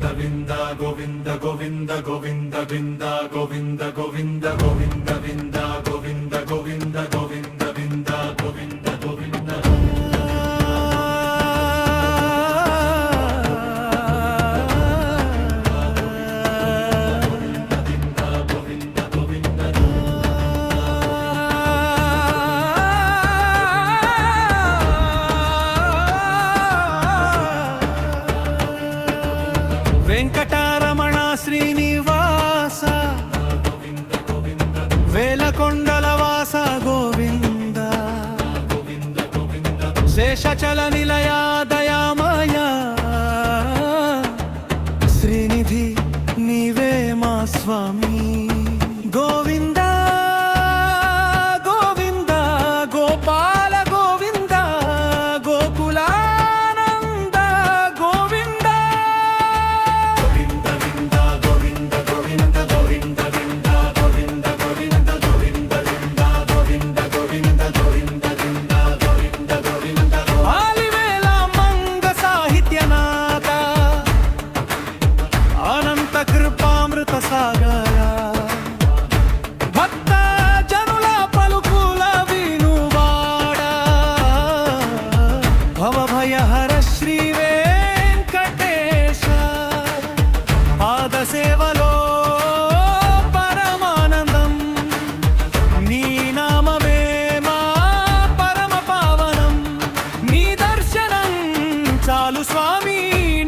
గోవింద గోవింద గోవింద వింద గోవింద గోవింద గోవింద వింద గోవింద గోవింద గోవింద వింద గోవింద గోవింద వెంకటరమణ శ్రీనివాస వేలకొండల వాస గోవింద శేషచల నిలయ దయామయ శ్రీనిధి నీవే మా స్వామి గోవింద గోవింద గోపాల గోవింద గోకుల కృపామృత సాగర భక్త జనుల పలుకుల వినువాడ భవభయహర శ్రీ వెంకటేశ పాద సేవలో పరమానందం నీ నామమే మా పరమ పావనం నీ దర్శనం చాలు స్వామి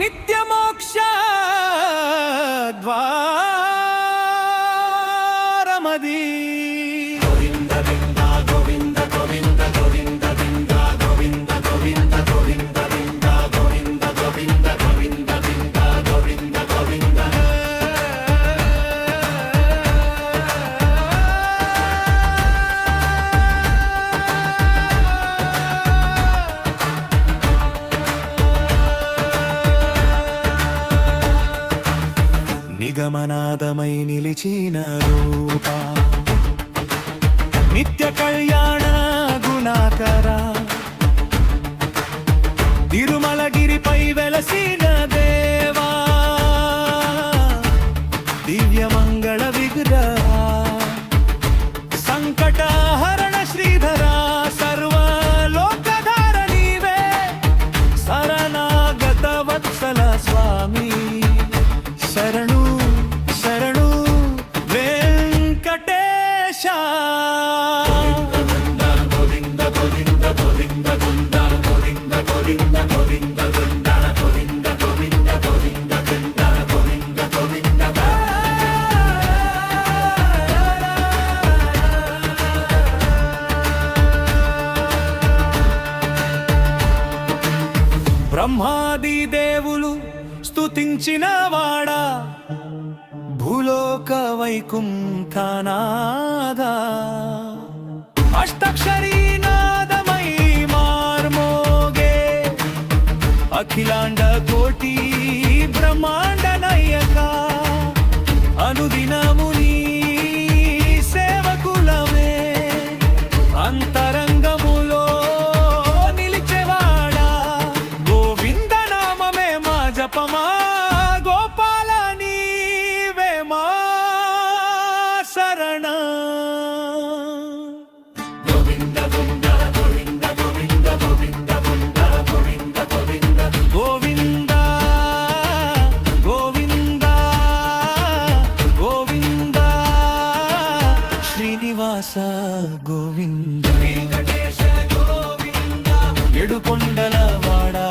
నిత్య మోక్ష ద్వారమది గోవింద వింద గోవింద గోవింద గోవింద వింద గోవింద గోవింద గోవింద వింద గోవింద గోవింద గోవింద వింద గోవింద గోవింద నిగమనాదమై నిలిచిన రూప నిత్య కళ్యాణ గుణాకర తిరుమలగిరిపై వెలసిన దేవా దివ్య మంగళ విగ్రహ సంకటహరణ శ్రీధర సర్వలోకధార నీవే శరణాగత వత్సల స్వామి శరణు శరణు వెంకటేశ గోవింద గోవింద గోవింద గోవింద గోవింద గోవింద గోవింద గోవింద గోవింద గోవింద గోవింద గోవింద గోవింద గోవింద బ్రహ్మాది దేవులు స్తుతించిన వాడా భూలోక వైకుంఠనాదా అష్టాక్షరీ నాదమై మార్మోగే అఖిలాండ కోటి బ్రహ్మాండ నాయక అనుదినము నీ సేవకులమే అంతరంగములో నిలిచేవాడా గోవింద నామమే మా జపమా గోపాల నీవే మా శరణ గోవింద గోవింద గోవింద గోవింద గోవింద గోవింద గోవింద గోవింద గోవింద గోవింద గోవింద శ్రీనివాస గోవింద వెంకటేశ గోవింద ఏడుకొండల వాడా